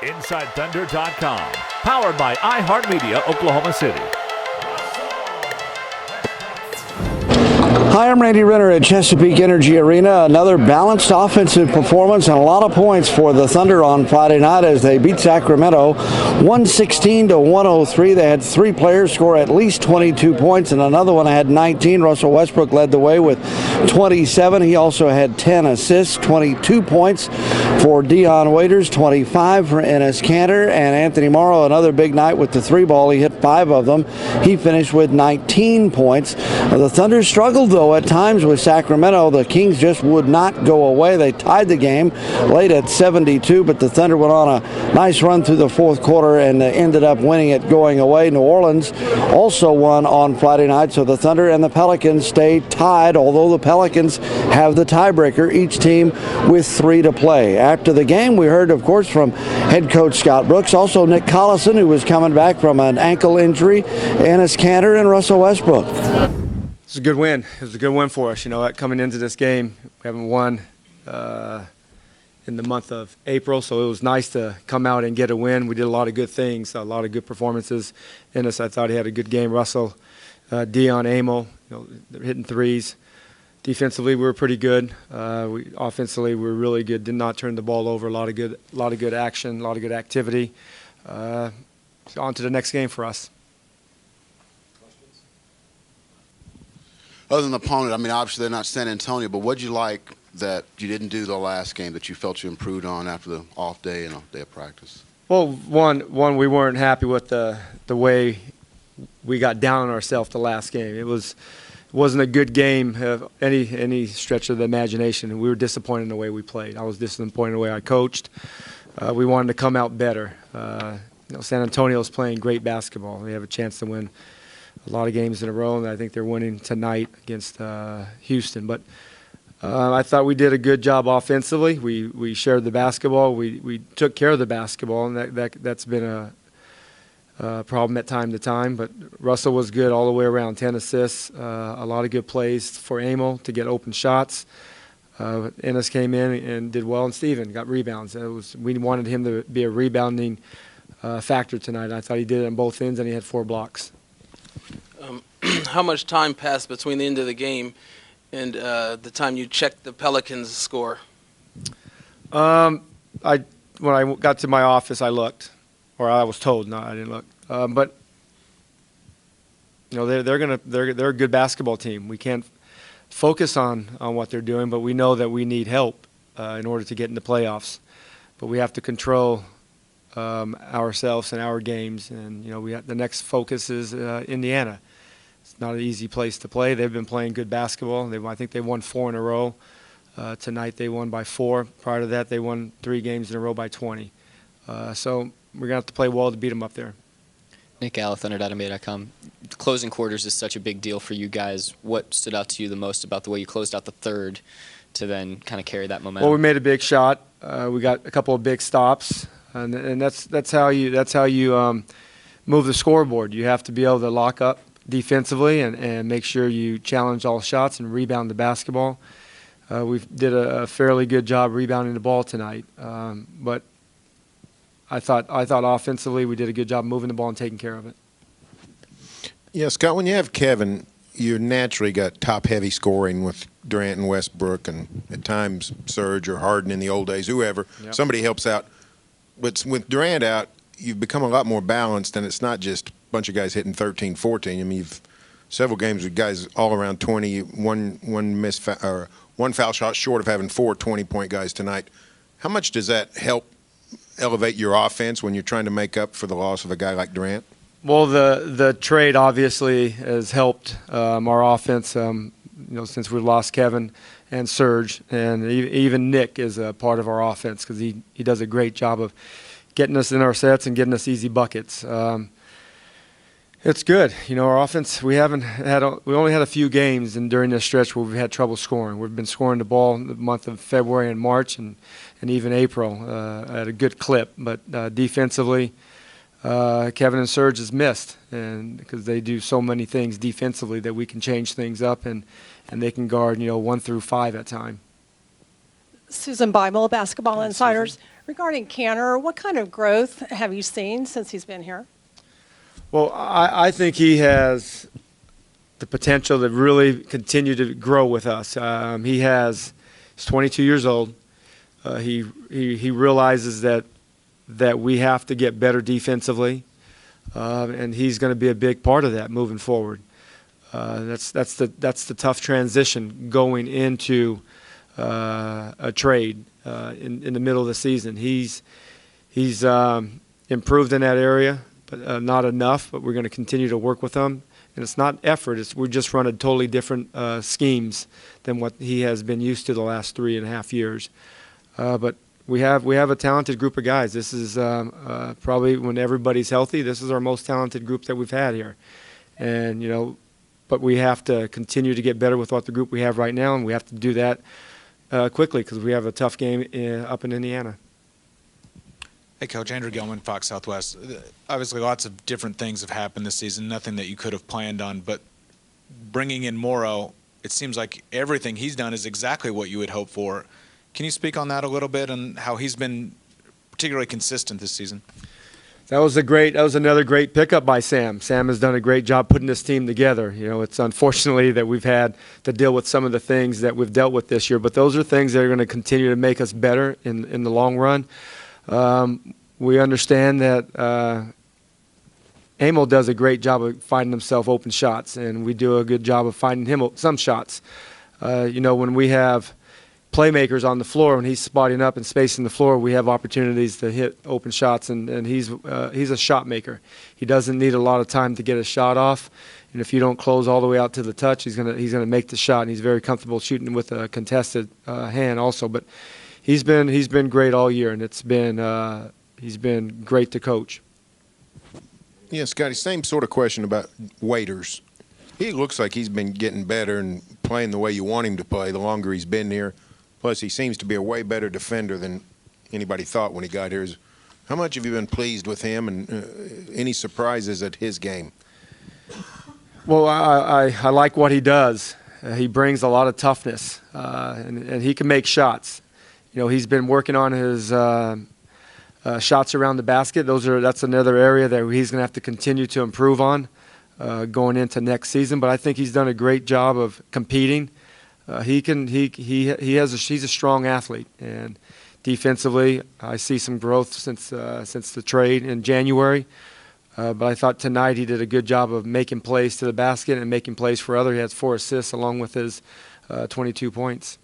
InsideThunder.com. Powered by iHeartMedia, Oklahoma City. Hi, I'm Randy Renner at Chesapeake Energy Arena. Another balanced offensive performance and a lot of points for the Thunder on Friday night as they beat Sacramento 116-103. They had three players score at least 22 points, and another one had 19. Russell Westbrook led the way with 27. He also had 10 assists, 22 points for Dion Waiters, 25 for Enes Kanter, and Anthony Morrow, another big night with the three ball. He hit 5 of them. He finished with 19 points. The Thunder struggled, though, at times with Sacramento. The Kings just would not go away. They tied the game late at 72, but the Thunder went on a nice run through the fourth quarter and ended up winning it going away. New Orleans also won on Friday night, so the Thunder and the Pelicans stayed tied, although the Pelicans have the tiebreaker, each team with 3 to play. After the game, we heard, of course, from head coach Scott Brooks, also Nick Collison, who was coming back from an ankle injury, Enes Kanter, and Russell Westbrook. It was a good win. It was a good win for us. You know, coming into this game, we haven't won in the month of April, so it was nice to come out and get a win. We did a lot of good things, a lot of good performances. Ennis, I thought he had a good game. Russell, Dion, Amo, you know, they're hitting threes. Defensively, we were pretty good. Offensively, we were really good. Did not turn the ball over. A lot of good action, a lot of good activity. On to the next game for us. Other than the opponent, I mean, obviously they're not San Antonio, but what did you like that you didn't do the last game that you felt you improved on after the off day and a day of practice? Well, one we weren't happy with the way we got down on ourselves the last game. It wasn't a good game of any stretch of the imagination. We were disappointed in the way we played. I was disappointed in the way I coached. We wanted to come out better. You know, San Antonio's playing great basketball. They have a chance to win a lot of games in a row, and I think they're winning tonight against Houston. But I thought we did a good job offensively. We shared the basketball. We took care of the basketball, and that's been a problem at time to time. But Russell was good all the way around, 10 assists, a lot of good plays for Amo to get open shots. Ennis came in and did well, and Steven got rebounds. We wanted him to be a rebounding factor tonight. I thought he did it on both ends, and he had 4 blocks. How much time passed between the end of the game and the time you checked the Pelicans' score? When I got to my office, I looked, or I was told. No, I didn't look. But you know, they're a good basketball team. We can't focus on what they're doing, but we know that we need help in order to get into playoffs. But we have to control ourselves and our games, and you know, the next focus is Indiana. It's not an easy place to play. They've been playing good basketball. I think they won 4 in a row. Tonight they won by 4. Prior to that, they won 3 games in a row by 20. So we're going to have to play well to beat them up there. Nick Galla, Thunder.nba.com. Closing quarters is such a big deal for you guys. What stood out to you the most about the way you closed out the third to then kind of carry that momentum? Well, we made a big shot. We got a couple of big stops, and that's how you move the scoreboard. You have to be able to lock up defensively and make sure you challenge all shots and rebound the basketball. We did a fairly good job rebounding the ball tonight, but I thought offensively we did a good job moving the ball and taking care of it. Yeah, Scott, when you have Kevin, you naturally got top-heavy scoring with Durant and Westbrook and at times Serge or Harden in the old days, whoever. Yep. Somebody helps out. But with Durant out, you've become a lot more balanced, and it's not just a bunch of guys hitting 13, 14. I mean, you've several games with guys all around 20, one foul shot short of having 4 20-point guys tonight. How much does that help elevate your offense when you're trying to make up for the loss of a guy like Durant? Well, the trade obviously has helped our offense. You know, since we lost Kevin and Serge, and even Nick is a part of our offense because he does a great job of getting us in our sets and getting us easy buckets. It's good. You know, our offense, we only had a few games and during this stretch where we've had trouble scoring. We've been scoring the ball in the month of February and March and even April at a good clip. But defensively, Kevin and Serge has missed, and because they do so many things defensively that we can change things up and they can guard, 1 through 5 at time. Susan Bible, Basketball Insiders. Regarding Canner, what kind of growth have you seen since he's been here? Well, I think he has the potential to really continue to grow with us. He's 22 years old. He realizes that we have to get better defensively, and he's going to be a big part of that moving forward. That's the tough transition going into a trade in the middle of the season. He's improved in that area, but not enough. But we're going to continue to work with him. And it's not effort. We just run a totally different schemes than what he has been used to the last 3.5 years. But we have a talented group of guys. This is probably, when everybody's healthy, this is our most talented group that we've had here. And but we have to continue to get better with what the group we have right now, and we have to do that quickly because we have a tough game up in Indiana. Hey, Coach. Andrew Gilman, Fox Southwest. Obviously, lots of different things have happened this season, nothing that you could have planned on, but bringing in Morrow, it seems like everything he's done is exactly what you would hope for. Can you speak on that a little bit and how he's been particularly consistent this season? That was another great pickup by Sam. Sam has done a great job putting this team together. It's unfortunately that we've had to deal with some of the things that we've dealt with this year, but those are things that are going to continue to make us better in the long run. We understand that Emil does a great job of finding himself open shots, and we do a good job of finding him some shots. When we have playmakers on the floor, when he's spotting up and spacing the floor, we have opportunities to hit open shots, and he's a shot maker. He doesn't need a lot of time to get a shot off, and if you don't close all the way out to the touch, he's gonna make the shot, and he's very comfortable shooting with a contested hand also. But he's been great all year, and he's been great to coach. Yeah, Scotty, same sort of question about Waiters. He looks like he's been getting better and playing the way you want him to play the longer he's been here. Plus, he seems to be a way better defender than anybody thought when he got here. How much have you been pleased with him, and any surprises at his game? Well, I like what he does. He brings a lot of toughness, and he can make shots. He's been working on his shots around the basket. That's another area that he's going to have to continue to improve on going into next season. But I think he's done a great job of competing. He's a strong athlete, and defensively, I see some growth since the trade in January. But I thought tonight he did a good job of making plays to the basket and making plays for others. He has 4 assists along with his 22 points.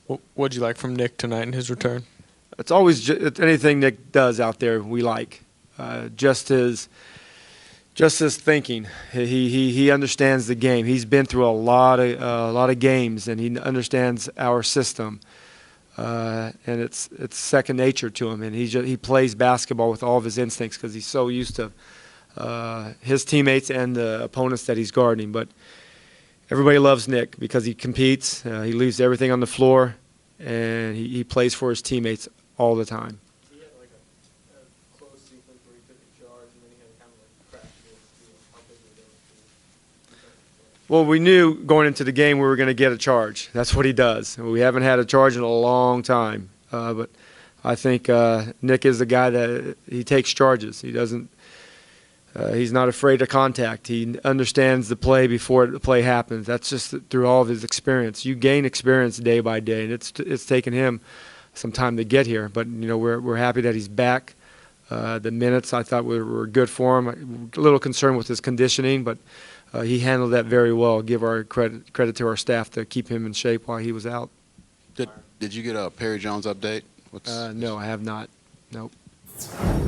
What did you like from Nick tonight in his return? It's always anything Nick does out there we like. Just his thinking. He understands the game. He's been through a lot of games, and he understands our system. And it's second nature to him. And he plays basketball with all of his instincts because he's so used to his teammates and the opponents that he's guarding. But everybody loves Nick because he competes. He leaves everything on the floor, and he plays for his teammates all the time. He had like a close sequence where he took a charge and then he had kind of like crash how big were those? Well, we knew going into the game we were going to get a charge. That's what he does. We haven't had a charge in a long time. But I think Nick is the guy that he takes charges. He doesn't. He's not afraid of contact. He understands the play before the play happens. That's just through all of his experience. You gain experience day by day, and it's taken him some time to get here. But we're happy that he's back. The minutes I thought were good for him. A little concerned with his conditioning, but he handled that very well. Give our credit to our staff to keep him in shape while he was out. Did you get a Perry Jones update? No, I have not. Nope.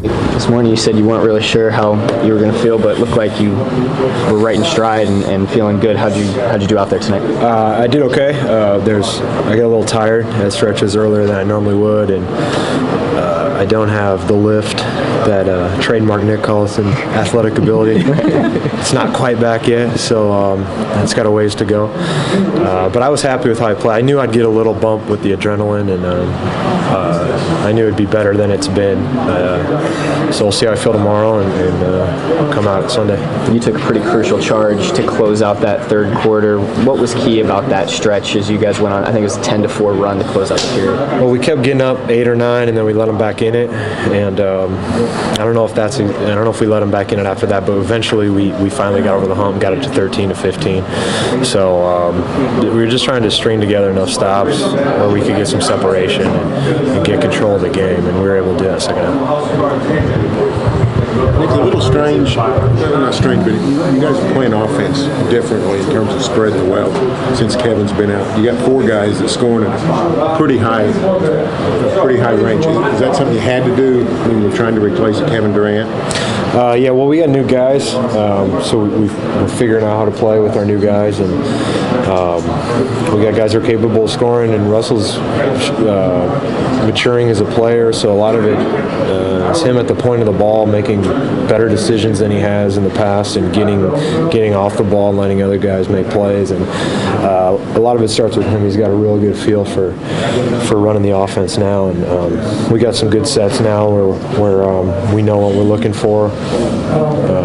This morning you said you weren't really sure how you were going to feel, but it looked like you were right in stride and feeling good. How'd you do out there tonight? I did okay. I got a little tired at stretches earlier than I normally would, and I don't have the lift that trademark Nick Collison athletic ability. It's not quite back yet, so it's got a ways to go. But I was happy with how I played. I knew I'd get a little bump with the adrenaline, and I knew it'd be better than it's been. So we'll see how I feel tomorrow and come out Sunday. You took a pretty crucial charge to close out that third quarter. What was key about that stretch as you guys went on? I think it was a 10-4 run to close out the period. Well, we kept getting up 8 or 9, and then we let them back in it. And I don't know if we let them back in it after that, but eventually we finally got over the hump, got it to 13 to 15. So we were just trying to string together enough stops where we could get some separation and get control of the game, and we were able to do that second half. It's a little strange, not strange, but you guys are playing offense differently in terms of spreading the wealth since Kevin's been out. You got 4 guys that scoring at a pretty high range. Is that something you had to do when you're trying to replace Kevin Durant? Yeah, well, we got new guys, so we're figuring out how to play with our new guys, and we got guys who are capable of scoring, and Russell's maturing as a player, so a lot of it is him at the point of the ball making better decisions than he has in the past, and getting off the ball and letting other guys make plays, and a lot of it starts with him. He's got a real good feel for running the offense now, and we got some good sets now where we know what we're looking for.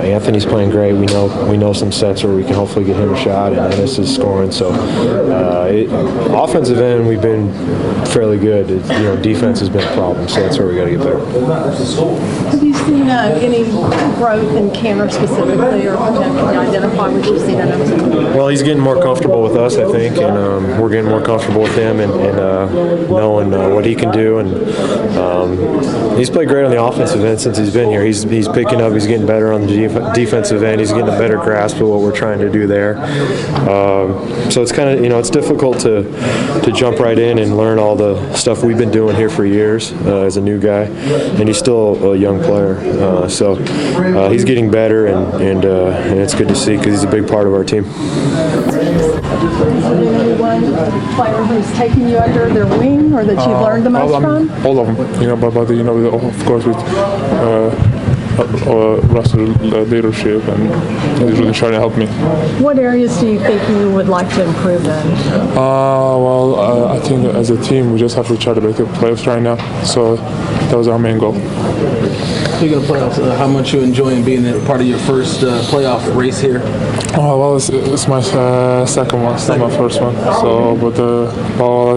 Anthony's playing great. We know some sets where we can hopefully get him a shot, and Ennis is scoring. So offensive end, we've been fairly good. Defense has been a problem, so that's where we got to get better. Have you seen any growth in Canner specifically, or can you identify what you've seen in him? Well, he's getting more comfortable with us, I think, and we're getting more comfortable with him and knowing what he can do. And he's played great on the offensive end since he's been here. He's picking up. He's getting better on the defensive end. He's getting a better grasp of what we're trying to do there. So it's kind of it's difficult to jump right in and learn all the stuff we've been doing here for years as a new guy, and he's still a young player. So he's getting better, and it's good to see because he's a big part of our team. Anyone player who's taken you under their wing, or that you've learned the most from? All of them, but of course with Russell's leadership, and he's really trying to help me. What areas do you think you would like to improve in? I think as a team we just have to try to make the playoffs right now. So that was our main goal. Speaking of playoffs, how much you enjoying being a part of your first playoff race here? It's my second one, it's not my first one. So, but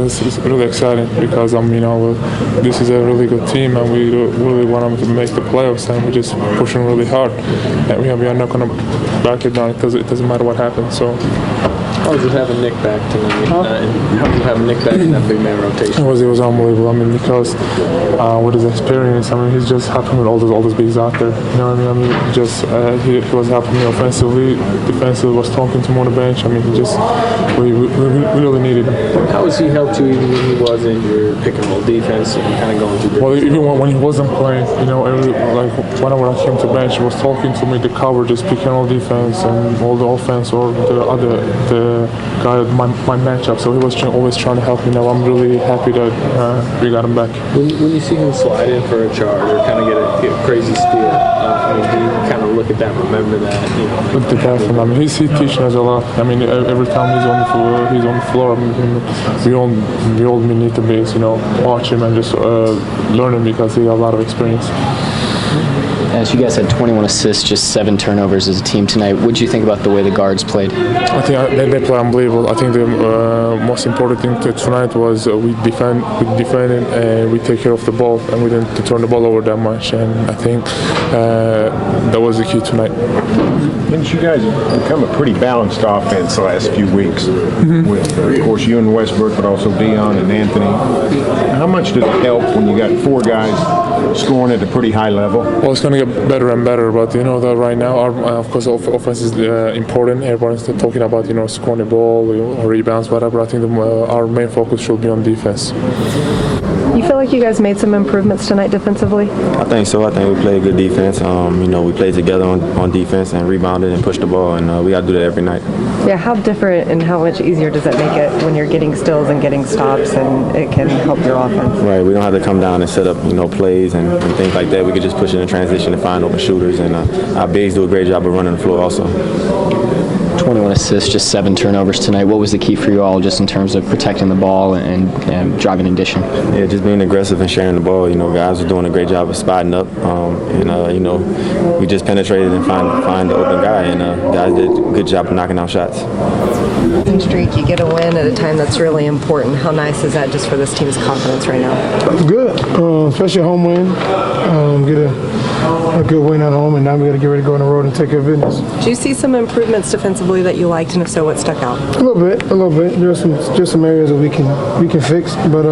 it's really exciting because this is a really good team, and we really want to make the playoffs, and we're just pushing really hard, and we are not going to back it down because it doesn't matter what happens. So. How was it having Nick back tonight? How was it having Nick back in that big man rotation? It was unbelievable. Because with his experience, he's just helping with all those bigs out there. You know what I mean? He was helping me offensively, defensively, was talking to him on the bench. We really needed him. How has he helped you even when he was in your pick and roll defense and kind of going through? Well, even when he wasn't playing, whenever I came to bench, he was talking to me, the cover, just pick and roll defense and all the offense or the guy, my matchup, so he was always trying to help me. Now I'm really happy that we got him back. When you see him slide in for a charge or kind of get a crazy steal, do you kind of look at that, remember that? Look at that. He's teaching us a lot. Every time he's on the floor. We all need to be, watch him and just learn him because he has a lot of experience. As you guys had 21 assists, just 7 turnovers as a team tonight. What did you think about the way the guards played? I think they play unbelievable. I think the most important thing tonight was we defended and we take care of the ball, and we didn't turn the ball over that much. And I think that was the key tonight. Didn't you guys become a pretty balanced offense the last few weeks? With, of course, you and Westbrook, but also Dion and Anthony. How much did it help when you got 4 guys scoring at a pretty high level? Well, it's going to get better and better. But that right now, of course, offense is important. Everyone's talking about scoring the ball or rebounds, whatever. I think our main focus should be on defense. You feel like you guys made some improvements tonight defensively? I think so. I think we played good defense. We played together on defense and rebounded and pushed the ball, and we got to do that every night. Yeah, how different and how much easier does that make it when you're getting steals and getting stops, and it can help your offense? Right. We don't have to come down and set up plays and things like that. We could just push it in transition and find open shooters, and our bigs do a great job of running the floor also. 21 assists, just 7 turnovers tonight. What was the key for you all just in terms of protecting the ball and driving in addition? Yeah, just being aggressive and sharing the ball. Guys are doing a great job of spotting up. We just penetrated and find the open guy, and guys did a good job of knocking out shots. Streak, you get a win at a time that's really important. How nice is that just for this team's confidence right now? Good, especially a home win. Get a good win at home, and now we got to get ready to go on the road and take care of business. Do you see some improvements defensively that you liked, and if so, what stuck out? A little bit. There's just some areas that we can fix, but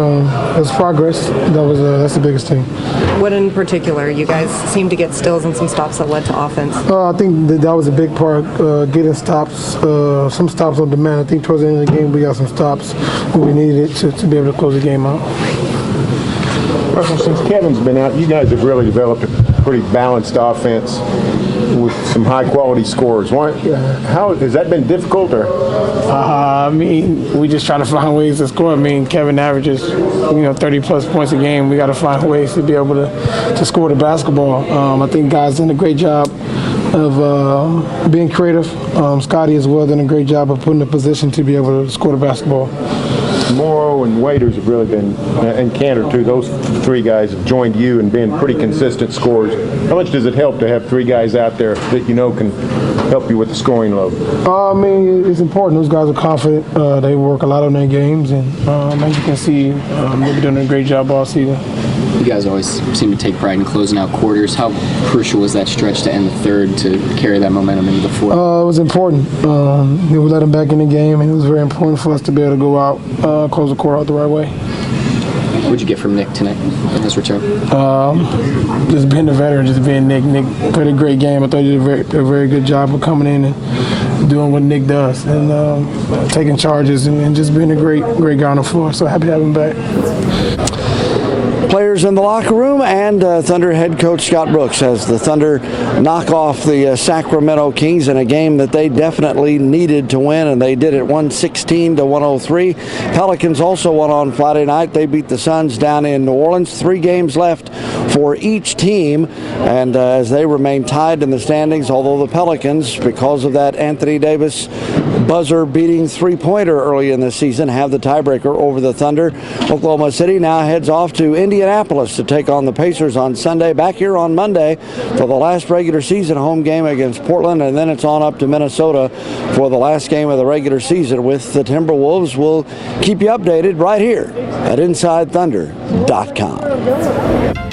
there's progress. That's the biggest thing. What in particular? You guys seem to get steals and some stops that led to offense. I think that was a big part, getting stops, some stops on demand. I think towards the end of the game we got some stops when we needed it to be able to close the game out. Russell, since Kevin's been out, you guys have really developed a pretty balanced offense with some high-quality scores. How has that been difficult? Or? We just try to find ways to score. Kevin averages, 30-plus points a game. We got to find ways to be able to score the basketball. I think guys done a great job of being creative. Scotty as well done a great job of putting the position to be able to score the basketball. Morrow and Waiters have really been, and Cantor too, those 3 guys have joined you and been pretty consistent scorers. How much does it help to have 3 guys out there that can help you with the scoring load? It's important. Those guys are confident. They work a lot on their games, and as you can see, they've been doing a great job all season. You guys always seem to take pride in closing out quarters. How crucial was that stretch to end the third to carry that momentum into the fourth? It was important. We let them back in the game, and it was very important for us to be able to go out, close the quarter out the right way. What did you get from Nick tonight in his return? Just being the veteran, just being Nick. Nick played a great game. I thought he did a very good job of coming in and doing what Nick does, and taking charges and just being a great guy on the floor. So happy to have him back. Players in the locker room, and Thunder head coach Scott Brooks as the Thunder knock off the Sacramento Kings in a game that they definitely needed to win, and they did it 116-103. Pelicans also won on Friday night. They beat the Suns down in New Orleans. 3 games left for each team, and as they remain tied in the standings, although the Pelicans, because of that Anthony Davis buzzer-beating three-pointer early in the season, have the tiebreaker over the Thunder. Oklahoma City now heads off to Indianapolis to take on the Pacers on Sunday. Back here on Monday for the last regular season home game against Portland, and then it's on up to Minnesota for the last game of the regular season with the Timberwolves. We'll keep you updated right here at InsideThunder.com.